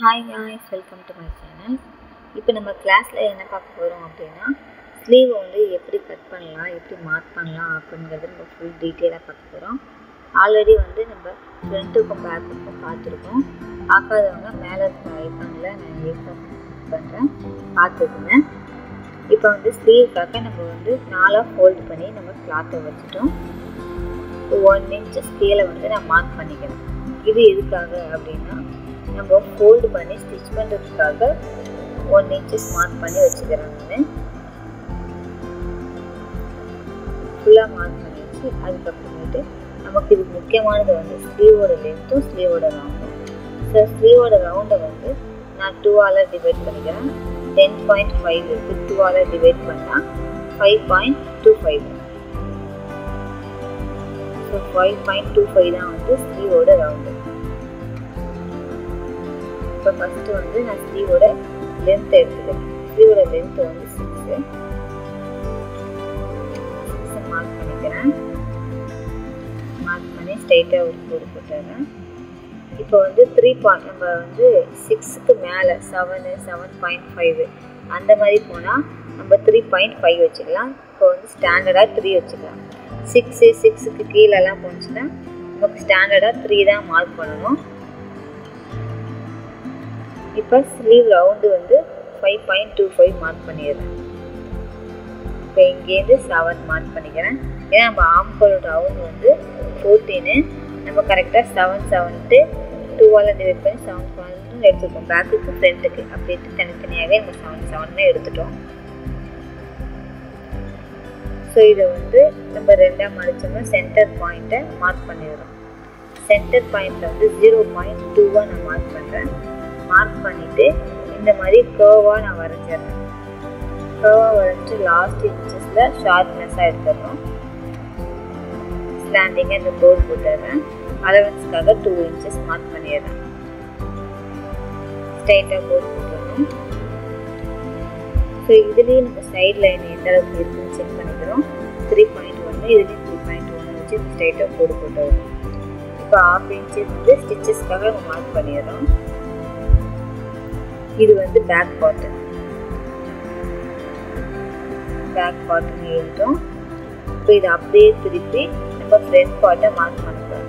Hi guys, welcome to my channel. இப்போ நம்ம கிளாஸ்ல என்ன பார்க்க போறோம் அப்படினா ஸ்லீவ் வந்து எப்படி கட் பண்ணலாம், எப்படி மார்க் பண்ணலாம் அப்படிங்கறது நம்ம ஃபுல் டீடைலா பார்க்க போறோம். ஆல்ரெடி வந்து நம்ம ஃப்ரண்ட்டுக்கும் பேக்குக்கும் பார்த்திருக்கோம். பார்க்காதவங்க மேல இருக்க ஐகான்ல நான் ஏற்கனவே பண்றேன், பார்த்துக்கோங்க. இப்போ வந்து ஸ்லீவ்க்காக நம்ம வந்து நாலா ஃபோல்ட் பண்ணி நம்ம கிளாத்தை வச்சிட்டோம். 1 inch ஸ்கேலை வந்து நான் மார்க் பண்ணிக்கிறேன். இது எதுக்காக அப்படினா நம்ம ஃபோல்ட் பண்ணி ஸ்டிட்ச் பண்றதுக்காக 1 inch மார்க் பண்ணி வச்சுக்கிறேன். நான் ஃபுல்லா மார்க் பண்ணியாச்சு. அதுக்கப்புறமேட்டு நமக்கு இது முக்கியமானது வந்து ஸ்லீவோட லென்த்தும் ஸ்லீவோட ரவுண்டும். ஸோ ஸ்லீவோட ரவுண்டை வந்து நான் 2 ஆல் டிவைட் பண்ணிக்கிறேன். 10.5 இருக்கு. 2 ஆல் டிவைட் பண்ணால் 5.25. ஸோ 5.25 தான் வந்து ஸ்லீவோட ரவுண்டு. இப்போ ஃபஸ்ட்டு வந்து நான் ஸ்லீவோட லென்த் எடுத்துக்கிறேன். ஸ்லீவோட லென்த் வந்து 6 மார்க் பண்ணிக்கிறேன். மார்க் பண்ணி ஸ்ட்ரைட்டாக ஒரு கோடு போட்டுறேன். இப்போ வந்து 3 பாயிண்ட் நம்ம வந்து 6க்கு மேலே 7, 7.5 அந்த மாதிரி போனால் நம்ம 3.5 வச்சுக்கலாம். இப்போ வந்து ஸ்டாண்டர்டாக 3 வச்சுக்கலாம். 6க்கு கீழெல்லாம் போச்சுன்னா நமக்கு ஸ்டாண்டர்டாக 3 தான் மார்க் பண்ணணும். இப்போ ஸ்லீவ் ரவுண்டு வந்து 5.25 மார்க் பண்ணிடுறேன். இப்போ இங்கேருந்து 7 மார்க் பண்ணிக்கிறேன். ஏன்னா நம்ம ஆம்கோல் ரவுண்டு வந்து 14, நம்ம கரெக்டாக 7 2 ஆல் டிவைட் பண்ணி 7 எடுத்துக்கோம். பேக்குக்கு ஃப்ரண்ட்டுக்கு அப்படின்ட்டு தனித்தனியாகவே நம்ம 7 எடுத்துட்டோம். ஸோ இதை வந்து நம்ம ரெண்டாக மடிச்சோம்னா சென்டர் பாயிண்ட்டை மார்க் பண்ணிடுறோம். சென்டர் பாயிண்ட்டில் வந்து 0.2 நான் மார்க் பண்ணுறேன். மார்க் பண்ணிவிட்டு இந்த மாதிரி கர்வாக நான் வரைஞ்சிடுறேன். கர்வாக வரைஞ்சி லாஸ்ட் இன்ச்சஸில் ஷார்ப்னஸாக எடுத்துடணும். ஸ்லாண்டிங்காக இந்த கோட் போட்டுடுறேன். அலவன்ஸ்க்காக 2 inches மார்க் பண்ணிடுறேன். ஸ்ட்ரைட்டாக கோட் போட்டுடணும். ஸோ இதுலேயும் நம்ம சைட் லைன் எந்த அளவுக்கு இருக்குன்னு செக் பண்ணிக்கிறோம். 3.1 இதுலேயும் 3.1 வச்சு ஸ்ட்ரைட்டாக கோடு போட்டுடுறோம். இப்போ 1/2 inch வந்து ஸ்டிச்சஸ்க்காக நம்ம மார்க் பண்ணிடுறோம். இது வந்து பேக் பாட்டன் எழுதும். இப்போ இதை அப்படியே திருப்பி நம்ம ஃப்ரண்ட் பார்ட்டை மார்க் பண்ணிக்கலாம்.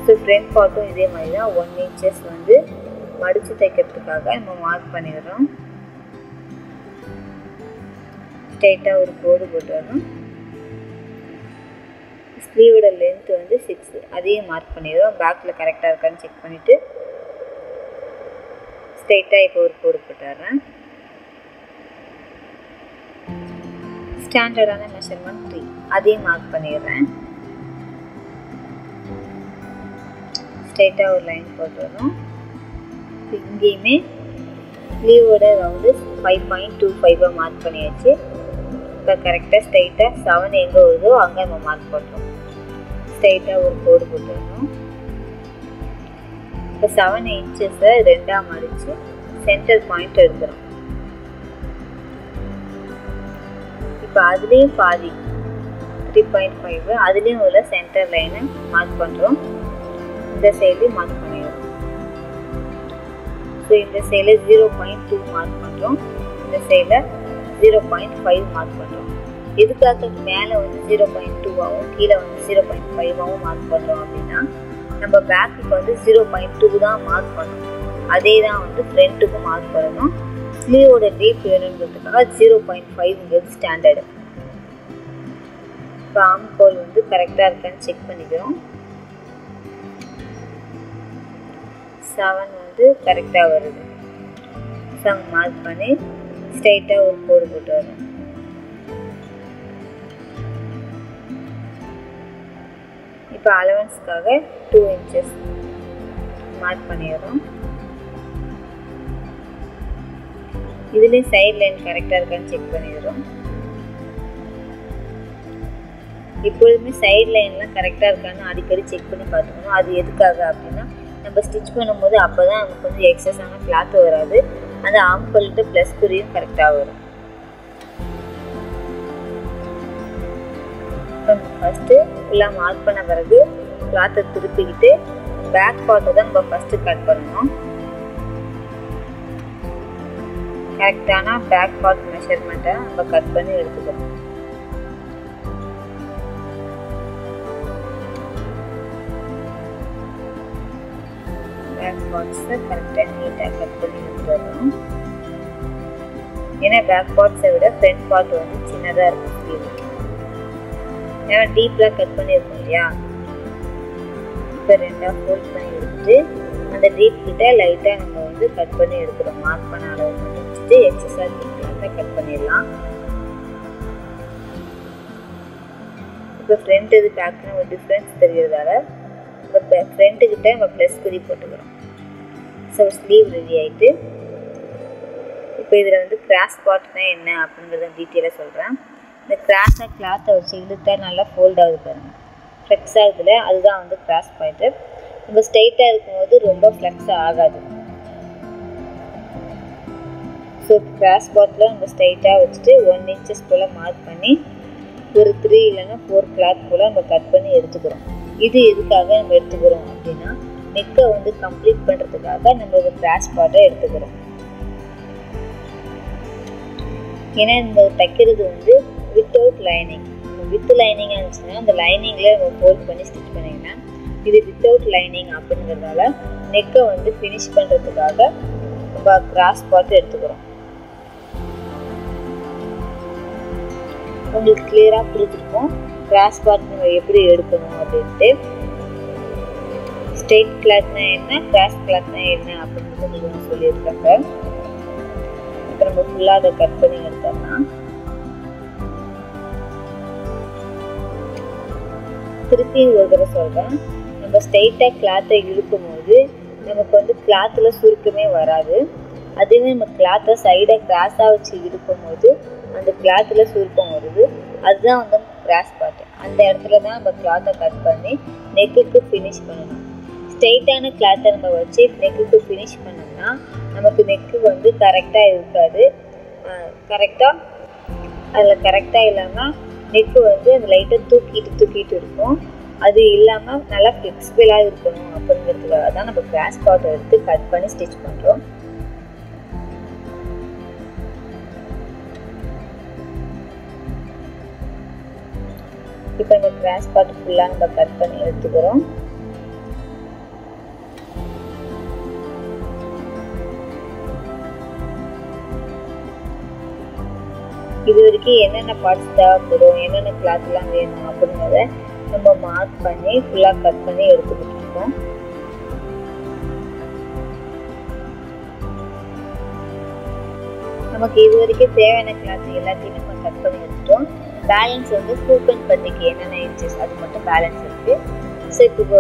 ஸோ ஃப்ரண்ட் பார்ட்டும் இதே மாதிரி தான் 1 inches வந்து மடித்து தைக்கிறதுக்காக நம்ம மார்க் பண்ணிடுறோம். ஸ்ட்ரைட்டாக ஒரு கோடு போட்டுடணும். ஸ்லீவோட லென்த் வந்து 6, அதையும் மார்க் பண்ணிடுறோம். பேக்கில் கரெக்டாக இருக்கான்னு செக் பண்ணிவிட்டு ஸ்ட்ரைட்டாக இப்போ ஒரு கோடு போட்டுறேன். ஸ்டாண்டர்டான மெஷர்மெண்ட் 3, அதையும் மார்க் பண்ணிடுறேன். ஸ்ட்ரைட்டாக ஒரு லைன் போட்டுறோம். இங்கேயுமே ஸ்லீவோட ரவுண்டு 5.25 மார்க் பண்ணியாச்சு. இப்போ கரெக்டாக ஸ்ட்ரைட்டாக 7 எங்கே வருதோ அங்கே நம்ம மார்க் பண்ணுறோம். ஸ்ட்ரைட்டாக ஒரு கோடு போட்டுடணும். இப்போ 7 inches ரெண்டாக மடித்து சென்டர் பாயிண்ட் எடுக்கிறோம். இப்போ அதுலேயும் பாதி 3.5 அதுலேயும் உள்ள சென்டர் லைனை மார்க் பண்ணுறோம். இந்த சைட்லேயும் மார்க் பண்ணிடுறோம். ஸோ இந்த சைடில் 0.2 மார்க் பண்ணுறோம். இந்த சைடில் 0.5 மார்க் பண்ணுறோம். எதுக்காக மேலே வந்து 0.2ஆகவும் கீழே வந்து 0.5ஆகவும் மார்க் பண்ணுறோம் அப்படின்னா நம்ம பேக்குக்கு வந்து 0.2 தான் மார்க் பண்ணணும். அதே தான் வந்து ஃப்ரண்ட்டுக்கும் மார்க் பண்ணணும். ஸ்லீவோட டீப் வேணுன்றதுக்காக 0.5ங்கிறது ஸ்டாண்டர்டு. இப்போ ஆம்கோல் வந்து கரெக்டாக இருக்கான்னு செக் பண்ணிக்கிறோம். 7 வந்து கரெக்டாக வருது. 7 மார்க் பண்ணி ஸ்ட்ரைட்டாக ஒரு கோடு போட்டு வரும். இப்போ அலவன்ஸ்க்காக 2 inches மார்க் பண்ணிடுறோம். இதுலேயும் சைட் லைன் கரெக்டாக இருக்கான்னு செக் பண்ணிடுறோம். எப்பொழுதுமே சைட் லைன்லாம் கரெக்டாக இருக்கான்னு அடிக்கடி செக் பண்ணி பார்த்துக்கணும். அது எதுக்காக அப்படின்னா நம்ம ஸ்டிச் பண்ணும்போது அப்போ தான் நமக்கு கொஞ்சம் எக்ஸஸான கிளாத் வராது. அந்த ஆம்கோல்ட்டு ப்ளஸ் குறியும் கரெக்டாக வரும். இப்போ ஃபஸ்ட்டு ஃபுல்லாக மார்க் பண்ண பிறகு கிளாத்தை திருப்பிக்கிட்டு பேக் பார்ட்டை தான் நம்ம ஃபஸ்ட்டு கட் பண்ணணும். கரெக்டான பேக் பார்ட் மெஷர்மெண்ட்டை நம்ம கட் பண்ணி எடுத்துக்கிறோம். பேக் பார்ட்ஸை கரெக்டாக நீட்டாக கட் பண்ணி எடுத்துக்கிறோம். ஏன்னா பேக் பார்ட்ஸை விட ஃப்ரண்ட் பார்ட் வந்து சின்னதாக இருக்கும் ஸ்லீவ். ஏன்னா டீப்லாம் கட் பண்ணியிருக்கோம் இல்லையா. இப்போ ரெண்டாக ஃபோல்ட் பண்ணி எடுத்துட்டு அந்த டீப் கிட்ட லைட்டாக நம்ம வந்து கட் பண்ணி எடுக்கிறோம். மார்க் பண்ண அளவு மட்டும் வச்சுட்டு எக்ஸஸாக டீப்லாம் கட் பண்ணிடலாம். இப்போ ஃப்ரண்ட் இது பேக்குன்னு ஒரு டிஃப்ரென்ஸ் தெரிகிறதால இப்போ ஃப்ரண்ட்டுக்கிட்ட நம்ம ப்ளஸ் குறி போட்டுக்கிறோம். ஸோ ஸ்லீவ் ரெடி ஆகிட்டு இப்போ இதில் வந்து கிராஸ் பார்ட்னா என்ன அப்படிங்கிறத டீட்டெயிலாக சொல்கிறேன். இந்த கிராஸாக கிளாத்தை வச்சு இழுத்தா நல்லா ஃபோல்ட் ஆகுது பாருங்கள், ஃப்ளெக்ஸ் ஆகுதுல, அதுதான் வந்து கிராஸ் பாயிண்ட்டு. நம்ம ஸ்ட்ரைட்டாக இருக்கும்போது ரொம்ப ஃப்ளெக்ஸ் ஆகாது. ஸோ கிராஸ் பார்ட்டில் நம்ம ஸ்ட்ரைட்டாக வச்சுட்டு 1 இன்ச்சஸ் போல் மார்க் பண்ணி ஒரு 3 இல்லைன்னா 4 கிளாத் போல் நம்ம கட் பண்ணி எடுத்துக்கிறோம். இது எதுக்காக நம்ம எடுத்துக்கிறோம் அப்படின்னா நெக்கை வந்து கம்ப்ளீட் பண்ணுறதுக்காக நம்ம ஒரு கிராஸ் பார்ட்டை எடுத்துக்கிறோம். ஏன்னா நம்ம தைக்கிறது வந்து வித்தவுட் லைனிங். வித் லைனிங்காக இருந்துச்சுன்னா அந்த லைனிங்கில் நம்ம ஃபோல்ட் பண்ணி ஸ்டிச் பண்ணிங்கன்னா, இது வித்தவுட் லைனிங் அப்படிங்கிறதால நெக்கை வந்து ஃபினிஷ் பண்ணுறதுக்காக நம்ம கிராஸ் பார்ட் எடுத்துக்கிறோம். உங்களுக்கு கிளியராக புரிஞ்சிருக்கும் கிராஸ் பார்ட் நம்ம எப்படி எடுக்கணும் அப்படின்ட்டு. ஸ்ட்ரெயிட் கிளாத்னா என்ன, கிராஸ் கிளாத்னா என்ன அப்படின்றது நீங்கள் சொல்லியிருக்காங்க. இப்போ நம்ம ஃபுல்லாக அதை கட் பண்ணி எடுத்தோம்னா திருப்பி ஒரு தடவை சொல்கிறேன். நம்ம ஸ்ட்ரெயிட்டாக கிளாத்தை இழுக்கும் போது நமக்கு வந்து கிளாத்தில் சுருக்கமே வராது. அதுவே நம்ம கிளாத்தை சைடாக கிராஸாக வச்சு இழுக்கும் போது அந்த கிளாத்தில் சுருக்கம் வருது. அதுதான் வந்து கிராஸ் பார்ட்டு. அந்த இடத்துல தான் நம்ம கிளாத்தை கட் பண்ணி நெக்குக்கு ஃபினிஷ் பண்ணணும். ஸ்ட்ரெயிட்டான கிளாத்தை நம்ம வச்சு நெக்குக்கு ஃபினிஷ் பண்ணோம்னா நமக்கு நெக்கு வந்து கரெக்டாக இருக்காது. அதில் கரெக்டாக இல்லாமல் நெக்கு வந்து அந்த லைட்டாக தூக்கிட்டு இருக்கும். அது இல்லாமல் நல்லா ஃப்ளெக்சிபிளாக இருக்கணும் அப்படிங்கிறதுக்காக தான் நம்ம கிராஸ் பார்ட்டை எடுத்து கட் பண்ணி ஸ்டிச் பண்ணுறோம். இப்போ இந்த கிராஸ் பார்ட் ஃபுல்லாக நம்ம கட் பண்ணி எடுத்துக்கிறோம். இது வரைக்கும் என்னென்ன பார்ட்ஸ் தேவைப்படும், என்னென்ன கிளாத்லாம் வேணும் அப்படிங்கிறத நம்ம மார்க் பண்ணி ஃபுல்லாக கட் பண்ணி எடுத்துக்கிட்டு இருக்கோம். நமக்கு இது வரைக்கும் தேவையான கிளாத் எல்லாத்தையுமே நம்ம கட் பண்ணி எடுத்துட்டோம். பேலன்ஸ் வந்து ஹூக் அண்ட் பட்டிக்கு என்னென்ன இன்ச்சஸ் அது மட்டும் பேலன்ஸ் இருக்குது. ஸோ இப்போ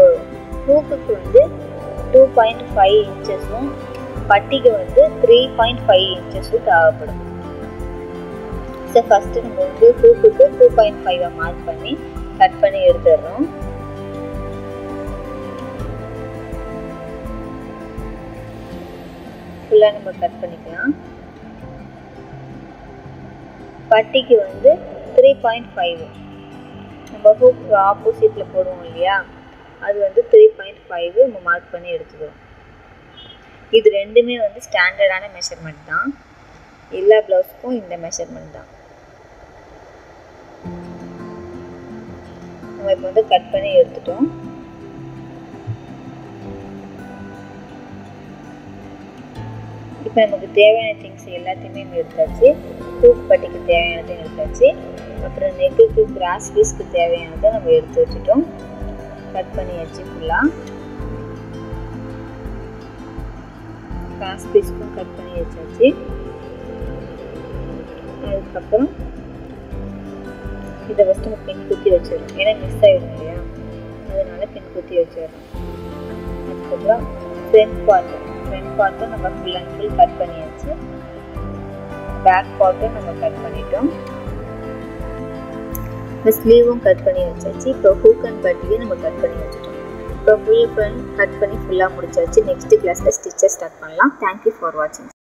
ஹூக்குக்கு வந்து 2.5 இன்ச்சஸும் பட்டிக்கு வந்து 3.5 இன்ச்சஸும் தேவைப்படும். ஸோ ஃபஸ்ட்டு நம்ம வந்து ஹூக்குக்கு 2.5 மார்க் பண்ணி கட் பண்ணி எடுத்துடுறோம். ஃபுல்லாக நம்ம கட் பண்ணிக்கலாம். பட்டிக்கு வந்து 3.5 நம்ம ஹூக்கு ஆப்போசிட்டில் போடுவோம் இல்லையா, அது வந்து 3.5 நம்ம மார்க் பண்ணி எடுத்துக்கிறோம். இது ரெண்டுமே வந்து ஸ்டாண்டர்டான மெஷர்மெண்ட் தான். எல்லா ப்ளவுஸுக்கும் இந்த மெஷர்மெண்ட் தான். நம்ம இப்போ வந்து கட் பண்ணி எடுத்துட்டோம். இப்போ நமக்கு தேவையான திங்ஸ் எல்லாத்தையுமே எடுத்தாச்சு. ஹூக் பட்டிக்கு தேவையானதையும் எடுத்தாச்சு. அப்புறம் நெக்குக்கு கிராஸ் பீஸ்க்கு தேவையானதை நம்ம எடுத்து வச்சுட்டோம். கட் பண்ணியாச்சு. ஃபுல்லாக கிராஸ் பீஸ்க்கும் கட் பண்ணி வச்சாச்சு. அதுக்கப்புறம் இதை ஃபஸ்ட்டு நம்ம பின் குத்தி வச்சிடறோம். ஏன்னா மிஸ் ஆகிடும் இல்லையா, அதனால பின் குத்தி வச்சிடறோம். அதுக்கப்புறம் ஃப்ரண்ட் பார்ட்டும் நம்ம ஃபுல் அண்ட் ஃபுல் கட் பண்ணியாச்சு. பேக் பார்ட்டும் நம்ம கட் பண்ணிட்டோம். இந்த ஸ்லீவும் கட் பண்ணி வச்சாச்சு. இப்போ ஹூக் அண்ட் பட்டியும் நம்ம கட் பண்ணி வச்சுட்டோம். இப்போ ஃபுல் கட் பண்ணி ஃபுல்லாக முடிச்சாச்சு. நெக்ஸ்ட் கிளாஸில் ஸ்டிச்சஸ் ஸ்டார்ட் பண்ணலாம். தேங்க்யூ ஃபார் வாட்சிங்.